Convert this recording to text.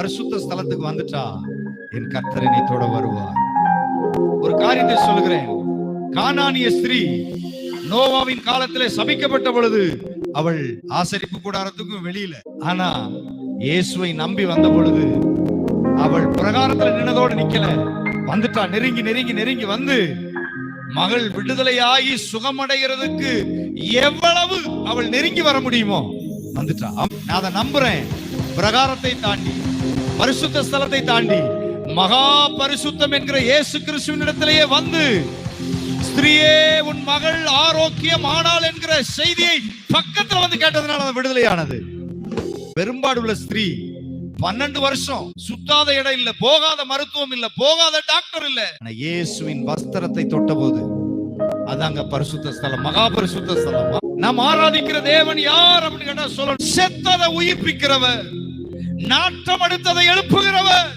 பரிசுத்த ஸ்தலத்துக்கு வந்துட்டா என் கர்த்தர் என்னை தொட வருவார். ஒரு காரியத்தை சொல்லுகிறேன். கானானிய ஸ்திரீ நோவாவின் காலத்திலே சபிக்கப்பட்ட பொழுது அவள் ஆசரிப்பு கூடாரத்துக்கும் வெளியில, ஆனா இயேசுவை நம்பி வந்த பொழுது அவள் பிரகாரத்துல நின்னதோடு நிக்கல, வந்துட்டா. நெருங்கி நெருங்கி நெருங்கி வந்து மகள் விடுதலையாகி சுகமடைகிறதுக்கு எவ்வளவு அவள் நெருங்கி வர முடியுமோ வந்துட்டா. நான் அதை நம்புறேன். பிரகாரத்தை தாண்டி, பரிசுத்த ஸ்தலத்தை தாண்டி, மகா பரிசுத்தம் என்கிற இயேசு கிறிஸ்துவின் இடத்திலேயே வந்து, ஸ்திரீயே உன் மகள் ஆரோக்கியம் ஆனாள் என்கிற செய்தியை பக்கத்துல வந்து கேட்டதுனால அது விடுதலையானது. பெரும்பாடுள்ள ஸ்திரீ 12 வருஷம் சுத்தாத இடம் இல்ல, போகாத மருத்துவம் இல்ல, போகாத டாக்டர் இல்ல. இயேசுவின் வஸ்திரத்தை தொட்ட போது அதாங்க பரிசுத்த ஸ்தலம், மகா பரிசுத்த ஸ்தலம். நாம் ஆராதிக்கிற தேவன் யார் அப்படின்னு கேட்டா சொல்லணும். செத்ததை உயிர்ப்பிக்கிறவர், நாட்டம் அடுத்ததை எழுப்புகிறவர்.